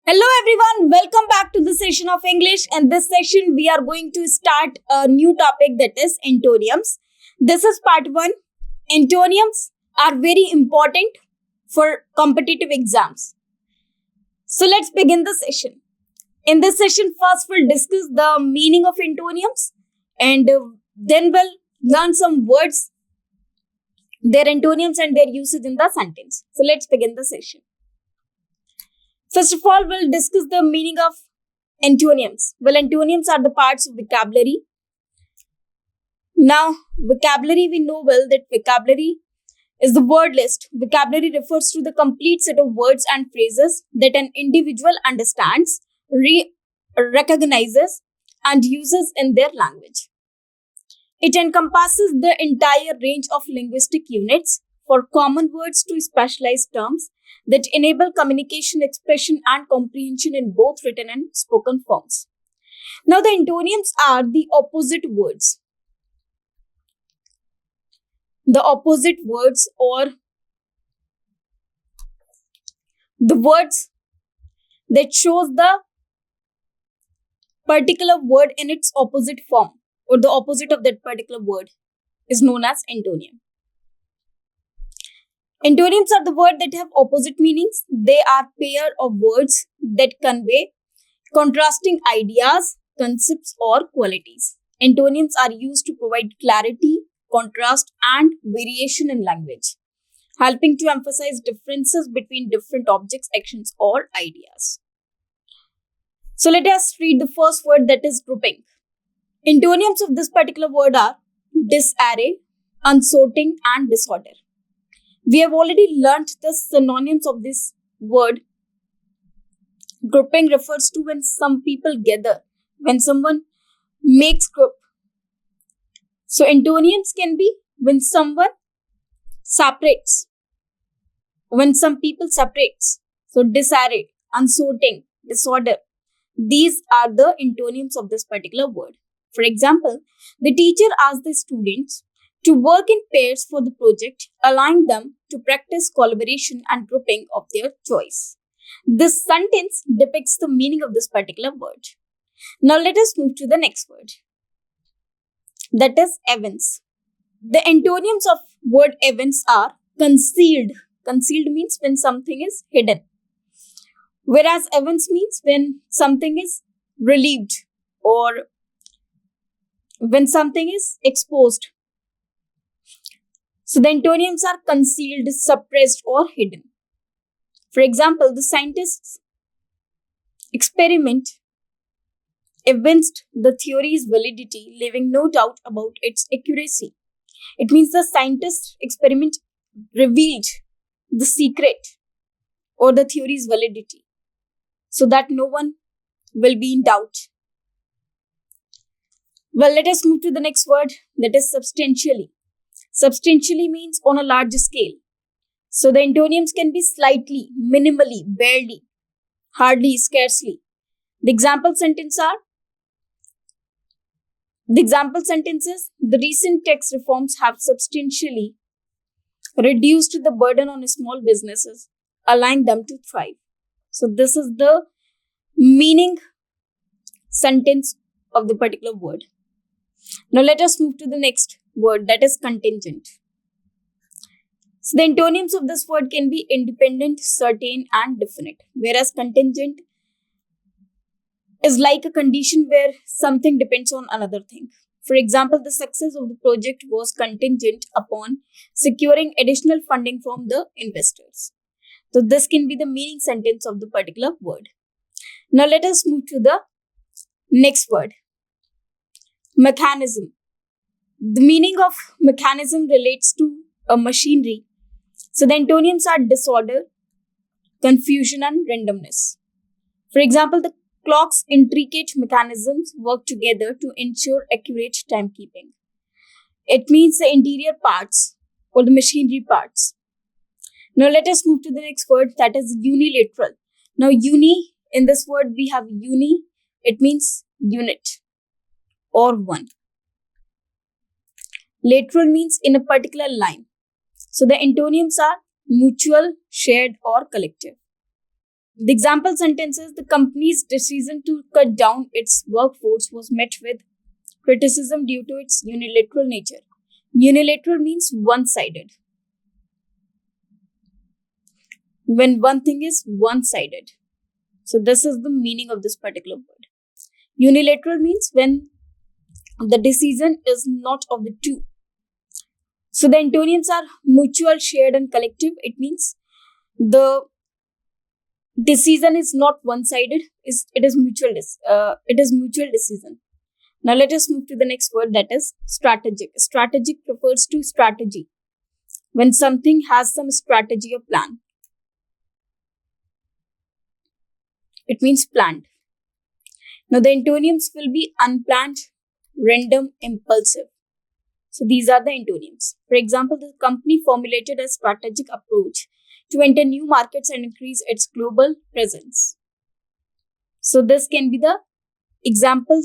Hello everyone, welcome back to the session of English. And this session we are going to start a new topic, that is antonyms. This is part 1. Antonyms are very important for competitive exams. So let's begin the session. In this session, first we'll discuss the meaning of antonyms, and then we'll learn some words, their antonyms and their usage in the sentence. So let's begin the session. First of all, we'll discuss the meaning of antonyms. Well, antonyms are the parts of vocabulary. Now, vocabulary, we know well that vocabulary is the word list. Vocabulary refers to the complete set of words and phrases that an individual understands, recognizes, and uses in their language. It encompasses the entire range of linguistic units, for common words to specialized terms, that enable communication, expression, and comprehension in both written and spoken forms. Now, the antonyms are the opposite words. The opposite words, or the words that shows the particular word in its opposite form, or the opposite of that particular word, is known as antonym. Antonyms are the words that have opposite meanings. They are pair of words that convey contrasting ideas, concepts, or qualities. Antonyms are used to provide clarity, contrast, and variation in language, helping to emphasize differences between different objects, actions, or ideas. So let us read the first word, that is grouping. Antonyms of this particular word are disarray, unsorting, and disorder. We have already learnt the synonyms of this word. Grouping refers to when some people gather, when someone makes group. So antonyms can be when someone separates, when some people separates. So disarray, unsorting, disorder. These are the antonyms of this particular word. For example, the teacher asked the students to work in pairs for the project, allowing them to practice collaboration and grouping of their choice. This sentence depicts the meaning of this particular word. Now let us move to the next word, that is evince. The antonyms of word evince are concealed. Concealed means when something is hidden, whereas evince means when something is relieved, or when something is exposed. So the antonyms are concealed, suppressed, or hidden. For example, the scientists' experiment evinced the theory's validity, leaving no doubt about its accuracy. It means the scientists' experiment revealed the secret or the theory's validity, so that no one will be in doubt. Well, let us move to the next word, that is substantially. Substantially means on a large scale. So the antonyms can be slightly, minimally, barely, hardly, scarcely. The example sentences: the recent tax reforms have substantially reduced the burden on small businesses, allowing them to thrive. So this is the meaning sentence of the particular word. Now let us move to the next word, that is contingent. So the antonyms of this word can be independent, certain, and definite, whereas contingent is like a condition where something depends on another thing. For example, the success of the project was contingent upon securing additional funding from the investors. So this can be the meaning sentence of the particular word. Now let us move to the next word, mechanism. The meaning of mechanism relates to a machinery. So the antonyms are disorder, confusion, and randomness. For example, the clock's intricate mechanisms work together to ensure accurate timekeeping. It means the interior parts or the machinery parts. Now let us move to the next word, that is unilateral. Now in this word we have uni, it means unit or one. Lateral means in a particular line. So the antonyms are mutual, shared, or collective. The example sentence is the company's decision to cut down its workforce was met with criticism due to its unilateral nature. Unilateral means one-sided. When one thing is one-sided. So this is the meaning of this particular word. Unilateral means when the decision is not of the two. So the antonyms are mutual, shared and collective. It means the decision is not one-sided. It is mutual decision. Now let us move to the next word, that is strategic. Strategic refers to strategy. When something has some strategy or plan. It means planned. Now the antonyms will be unplanned, random, impulsive. So these are the antonyms. For example, the company formulated a strategic approach to enter new markets and increase its global presence. So this can be the example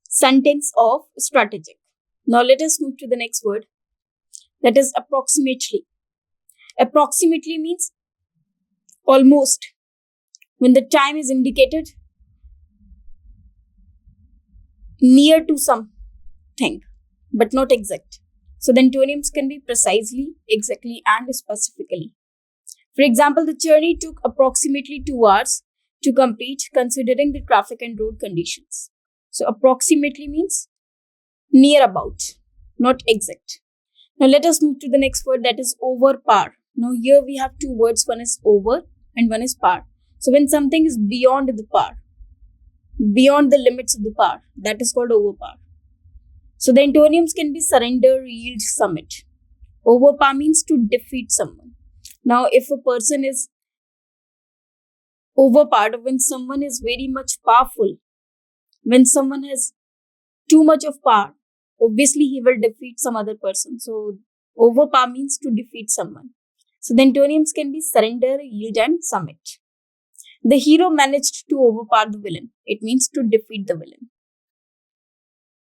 sentence of strategic. Now let us move to the next word, that is approximately. Approximately means almost. When the time is indicated near to something, but not exact. So the antonyms can be precisely, exactly, and specifically. For example, the journey took approximately 2 hours to complete considering the traffic and road conditions. So approximately means near about, not exact. Now let us move to the next word, that is over par. Now here we have two words, one is over and one is par. So when something is beyond the par, beyond the limits of the par, that is called over par. So the antonyms can be surrender, yield, submit. Over par means to defeat someone. Now if a person is overpowered, when someone is very much powerful, when someone has too much of power, obviously he will defeat some other person. So overpower means to defeat someone. So the antonyms can be surrender, yield and submit. The hero managed to overpower the villain. It means to defeat the villain.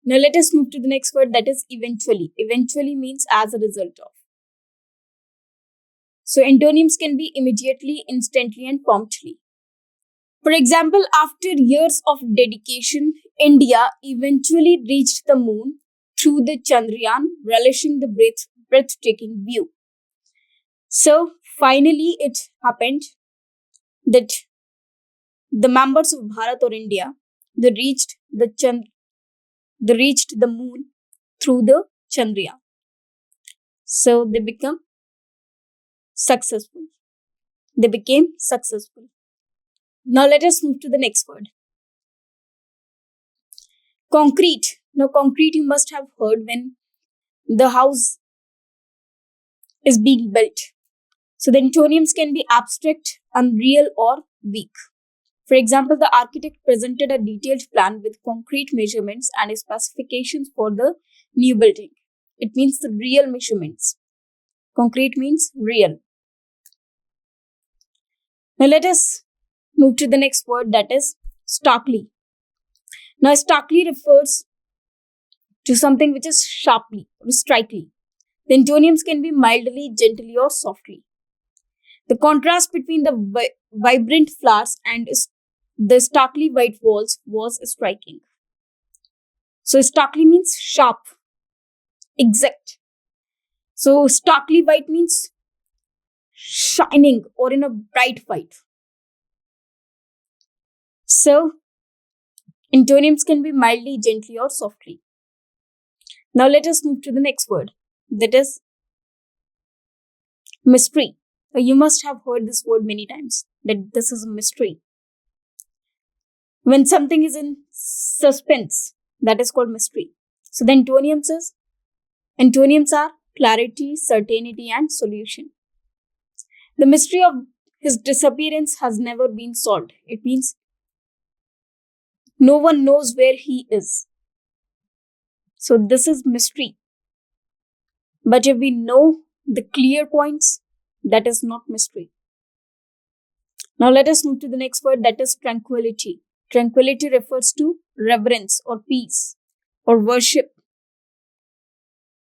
Now let us move to the next word, that is eventually. Eventually means as a result of. So antonyms can be immediately, instantly and promptly. For example, after years of dedication, India eventually reached the moon through the Chandrayaan, relishing the breathtaking view. So finally it happened that the members of Bharat or India, they reached the moon through the Chandrayaan. So they became successful. Now let us move to the next word. Concrete. Now concrete you must have heard when the house is being built. So the antonyms can be abstract, unreal or weak. For example, the architect presented a detailed plan with concrete measurements and specifications for the new building. It means the real measurements. Concrete means real. Now let us move to the next word, that is starkly. Now starkly refers to something which is sharply or strikingly. The antonyms can be mildly, gently or softly. The contrast between the vibrant flowers and the starkly white walls was striking. So starkly means sharp, exact. So starkly white means shining or in a bright white. So antonyms can be mildly, gently or softly. Now let us move to the next word, that is mystery. You must have heard this word many times, that this is a mystery. When something is in suspense, that is called mystery. So the antonyms are clarity, certainty and solution. The mystery of his disappearance has never been solved. It means no one knows where he is. So this is mystery. But if we know the clear points, that is not mystery. Now let us move to the next word, that is tranquility. Tranquility refers to reverence or peace or worship.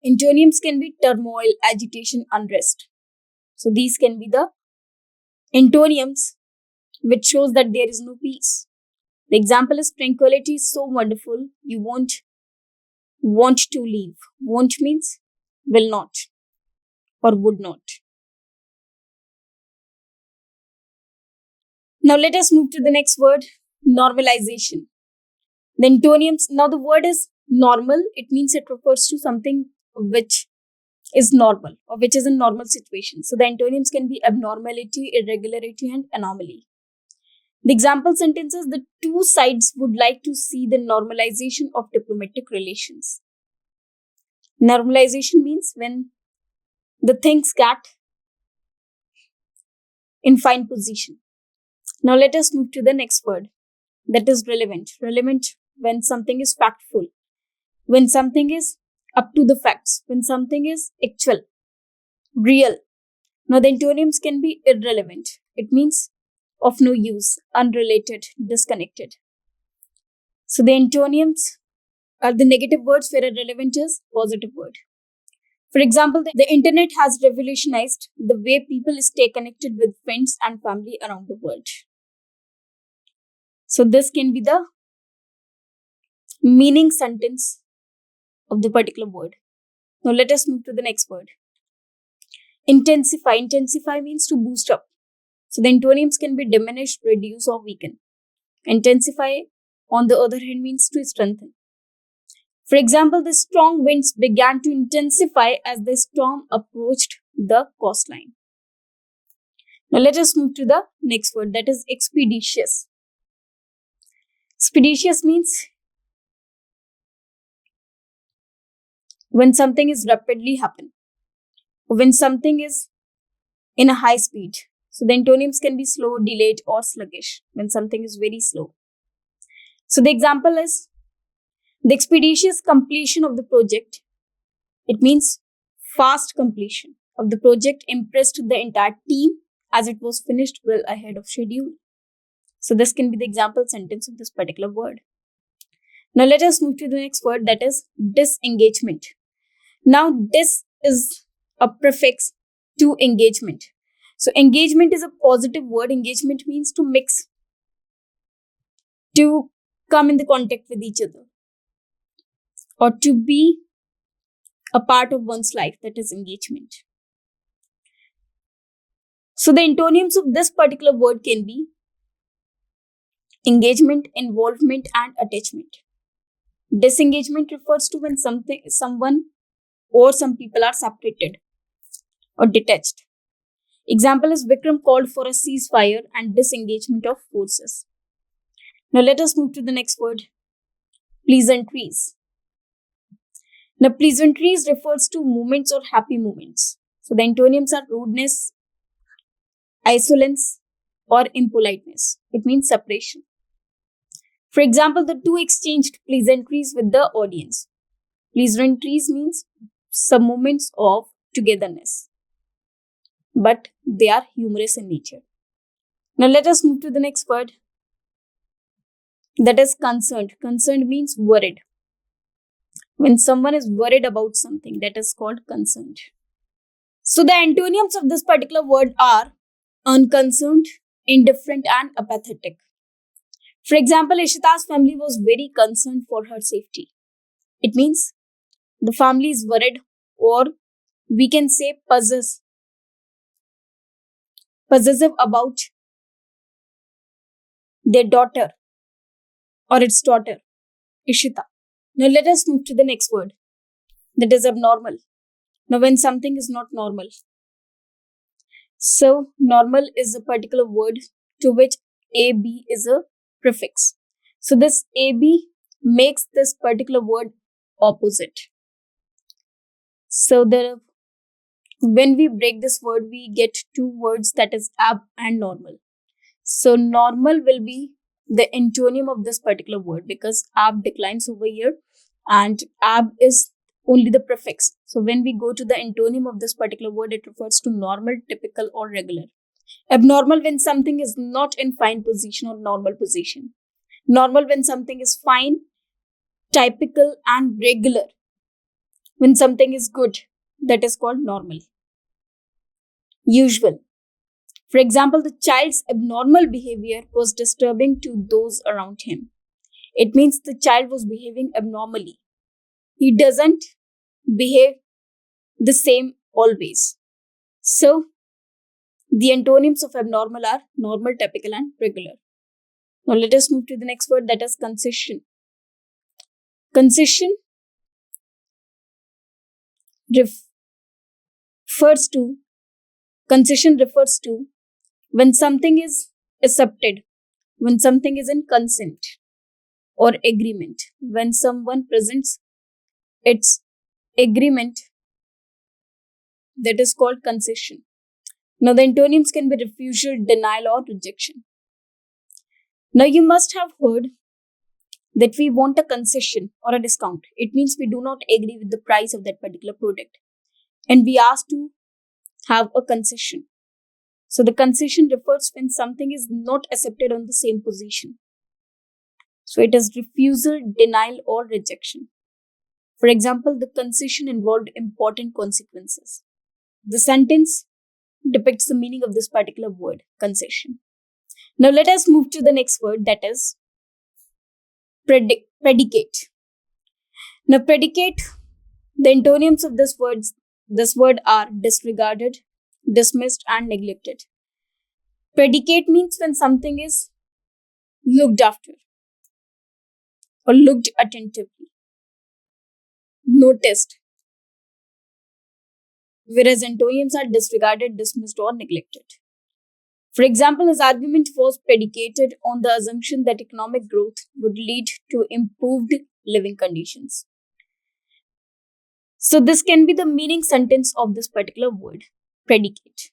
Antonyms can be turmoil, agitation, unrest. So these can be the Antonyms, which shows that there is no peace. The example is tranquility is so wonderful, you won't want to leave. Won't means will not or would not. Now let us move to the next word, normalization. The antonyms, now the word is normal. It means it refers to something which is normal or which is in normal situation. So the antonyms can be abnormality, irregularity, and anomaly. The example sentences, the two sides would like to see the normalization of diplomatic relations. Normalization means when the things get in fine position. Now let us move to the next word, that is relevant. Relevant when something is factful, when something is up to the facts, when something is actual, real. Now the antonyms can be irrelevant. It means of no use, unrelated, disconnected. So the antonyms are the negative words where irrelevant is positive word. For example, the internet has revolutionized the way people stay connected with friends and family around the world. So this can be the meaning sentence of the particular word. Now let us move to the next word. Intensify. Intensify means to boost up. So the antonyms can be diminish, reduce, or weaken. Intensify, on the other hand, means to strengthen. For example, the strong winds began to intensify as the storm approached the coastline. Now let us move to the next word, that is expeditious. Expeditious means when something is rapidly happen, when something is in a high speed. So the antonyms can be slow, delayed, or sluggish, when something is very slow. So the example is the expeditious completion of the project. It means fast completion of the project impressed the entire team as it was finished well ahead of schedule. So this can be the example sentence of this particular word. Now let us move to the next word, that is disengagement. Now dis is a prefix to engagement. So engagement is a positive word. Engagement means to mix, to come in the contact with each other, or to be a part of one's life, that is engagement. So the antonyms of this particular word can be engagement, involvement, and attachment. Disengagement refers to when someone or some people are separated or detached. Example is Vikram called for a ceasefire and disengagement of forces. Now let us move to the next word, pleasantries. Now pleasantries refers to moments or happy moments. So the antonyms are rudeness, insolence, or impoliteness. It means separation. For example, the two exchanged pleasantries with the audience. Pleasantries means some moments of togetherness, but they are humorous in nature. Now let us move to the next word, that is concerned. Concerned means worried. When someone is worried about something, that is called concerned. So the antonyms of this particular word are unconcerned, indifferent, and apathetic. For example, Ishita's family was very concerned for her safety. It means the family is worried, or we can say possessive about their daughter or its daughter, Ishita. Now let us move to the next word, that is abnormal. Now when something is not normal. So normal is a particular word to which AB is a prefix. So this AB makes this particular word opposite. So when we break this word, we get two words, that is ab and normal. So normal will be the antonym of this particular word because ab declines over here and ab is only the prefix. So when we go to the antonym of this particular word, it refers to normal, typical, or regular. Abnormal when something is not in fine position or normal position. Normal when something is fine, typical, and regular. When something is good, that is called normal. Usual. For example, the child's abnormal behavior was disturbing to those around him. It means the child was behaving abnormally. He doesn't behave the same always. So, the antonyms of abnormal are normal, typical, and regular. Now, let us move to the next word, that is concession. Concession refers to when something is accepted, when something is in consent or agreement, when someone presents its agreement, that is called concession. Now, the antonyms can be refusal, denial, or rejection. Now, you must have heard that we want a concession or a discount. It means we do not agree with the price of that particular product and we ask to have a concession. So, the concession refers when something is not accepted on the same position. So, it is refusal, denial, or rejection. For example, the concession involved important consequences. The sentence depicts the meaning of this particular word, concession. Now let us move to the next word, that is predicate. Now predicate, the antonyms of this word are disregarded, dismissed, and neglected. Predicate means when something is looked after or looked attentively, noticed, whereas antonyms are disregarded, dismissed, or neglected. For example, his argument was predicated on the assumption that economic growth would lead to improved living conditions. So this can be the meaning sentence of this particular word, predicate.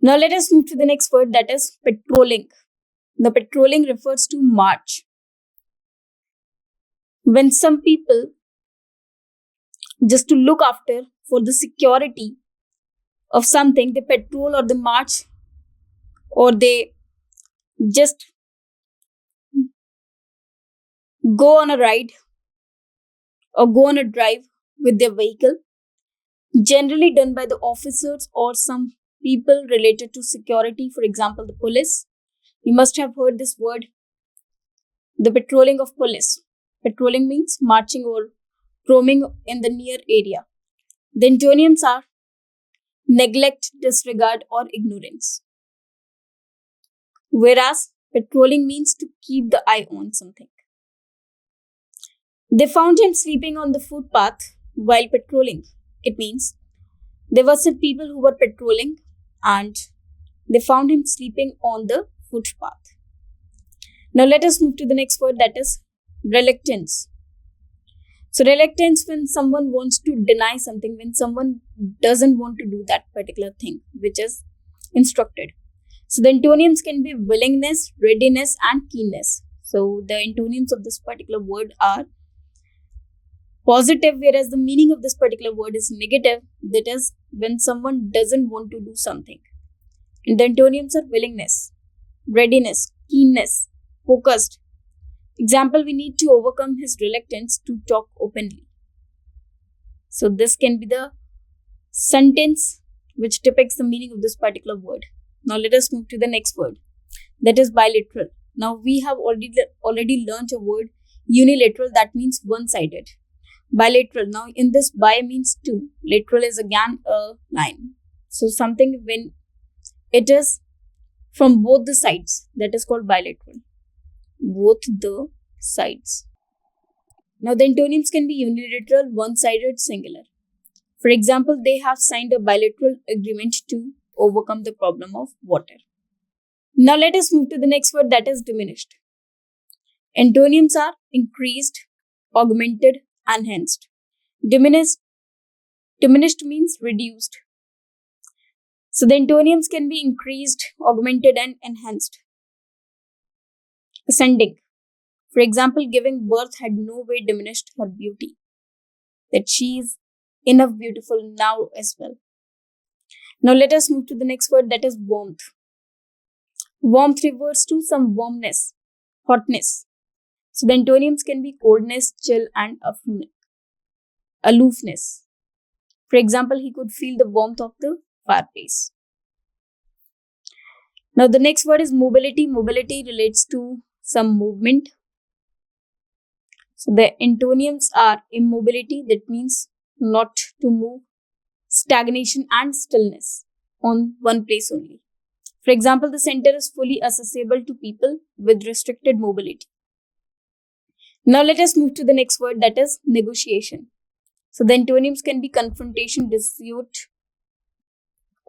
Now let us move to the next word, that is patrolling. The patrolling refers to march. When some people, just to look after for the security of something, they patrol or they march or they just go on a ride or go on a drive with their vehicle, generally done by the officers or some people related to security, for example, the police. You must have heard this word, the patrolling of police. Patrolling means marching or roaming in the near area. The antonyms are neglect, disregard, or ignorance. Whereas patrolling means to keep the eye on something. They found him sleeping on the footpath while patrolling. It means there were some people who were patrolling and they found him sleeping on the footpath. Now let us move to the next word, that is reluctance. So reluctance, when someone wants to deny something, when someone doesn't want to do that particular thing which is instructed. So the antonyms can be willingness, readiness, and keenness. So the antonyms of this particular word are positive, whereas the meaning of this particular word is negative. That is when someone doesn't want to do something. And the antonyms are willingness, readiness, keenness, focused. Example, we need to overcome his reluctance to talk openly. So this can be the sentence which depicts the meaning of this particular word. Now let us move to the next word, that is bilateral. Now we have already learned a word, unilateral, that means one-sided. Bilateral, now in this bi means two, lateral is again a line. So something when it is from both the sides, that is called bilateral. Both the sides. Now the antonyms can be unilateral, one-sided, singular. For example, they have signed a bilateral agreement to overcome the problem of water. Now let us move to the next word, that is diminished. Antonyms are increased, augmented, enhanced. Diminished means reduced. So the antonyms can be increased, augmented, and enhanced. Ascending. For example, giving birth had no way diminished her beauty. That she is enough beautiful now as well. Now let us move to the next word, that is warmth. Warmth refers to some warmness, hotness. So the antonyms can be coldness, chill, and aloofness. For example, he could feel the warmth of the fireplace. Now the next word is mobility. Mobility relates to some movement. So the antonyms are immobility, that means not to move, stagnation and stillness on one place only. For example, the center is fully accessible to people with restricted mobility. Now let us move to the next word, that is negotiation. So the antonyms can be confrontation, dispute,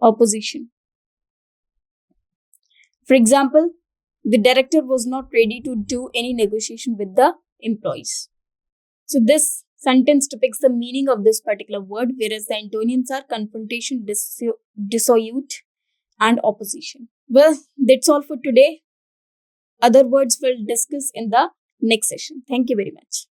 opposition. For example, the director was not ready to do any negotiation with the employees. So this sentence depicts the meaning of this particular word, whereas the antonyms are confrontation, dissuade, and opposition. Well, that's all for today. Other words we'll discuss in the next session. Thank you very much.